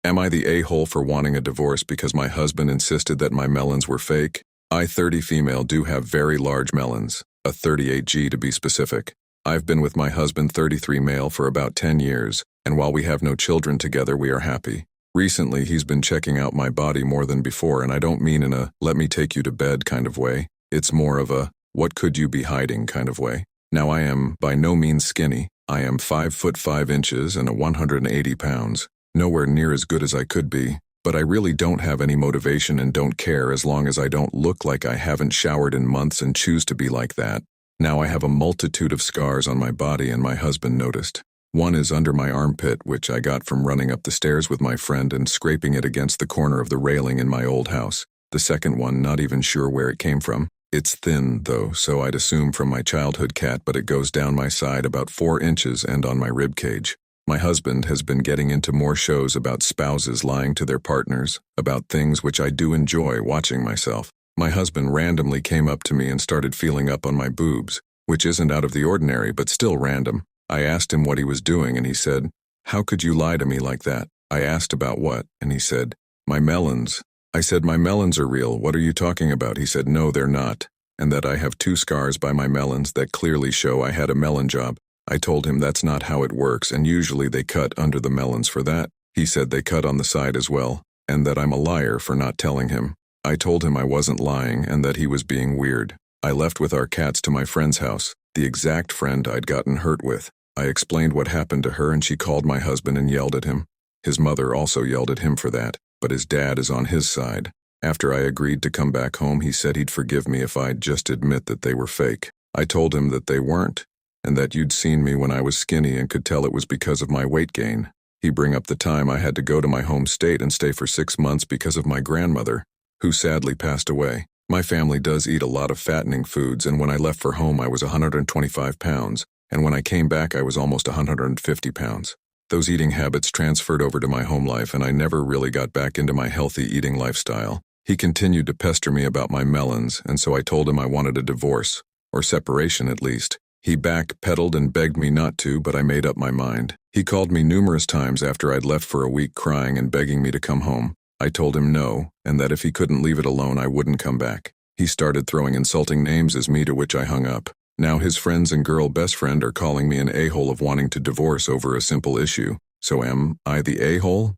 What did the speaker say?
Am I the a-hole for wanting a divorce because my husband insisted that my melons were fake? I, 30 female, do have very large melons, a 38G to be specific. I've been with my husband, 33 male, for about 10 years, and while we have no children together, we are happy. Recently, he's been checking out my body more than before, and I don't mean in a let me take you to bed kind of way. It's more of a what could you be hiding kind of way. Now, I am by no means skinny. I am 5 foot 5 inches and 180 pounds. Nowhere near as good as I could be, but I really don't have any motivation and don't care as long as I don't look like I haven't showered in months and choose to be like that. Now I have a multitude of scars on my body, and my husband noticed. One is under my armpit, which I got from running up the stairs with my friend and scraping it against the corner of the railing in my old house. The second one, not even sure where it came from. It's thin, though, so I'd assume from my childhood cat, but it goes down my side about 4 inches and on my rib cage. My husband has been getting into more shows about spouses lying to their partners, about things which I do enjoy watching myself. My husband randomly came up to me and started feeling up on my boobs, which isn't out of the ordinary but still random. I asked him what he was doing, and he said, "How could you lie to me like that?" I asked about what, and he said, "My melons." I said, "My melons are real, what are you talking about?" He said, "No, they're not, and that I have 2 scars by my melons that clearly show I had a melon job." I told him that's not how it works, and usually they cut under the melons for that. He said they cut on the side as well, and that I'm a liar for not telling him. I told him I wasn't lying and that he was being weird. I left with our cats to my friend's house, the exact friend I'd gotten hurt with. I explained what happened to her, and she called my husband and yelled at him. His mother also yelled at him for that, but his dad is on his side. After I agreed to come back home, he said he'd forgive me if I'd just admit that they were fake. I told him that they weren't, and that you'd seen me when I was skinny and could tell it was because of my weight gain. He bring up the time I had to go to my home state and stay for 6 months because of my grandmother, who sadly passed away. My family does eat a lot of fattening foods, and when I left for home I was 125 pounds, and when I came back I was almost 150 pounds. Those eating habits transferred over to my home life, and I never really got back into my healthy eating lifestyle. He continued to pester me about my melons, and so I told him I wanted a divorce, or separation at least. He backpedaled and begged me not to, but I made up my mind. He called me numerous times after I'd left for a week, crying and begging me to come home. I told him no, and that if he couldn't leave it alone I wouldn't come back. He started throwing insulting names at me, to which I hung up. Now his friends and girl best friend are calling me an a-hole of wanting to divorce over a simple issue. So am I the a-hole?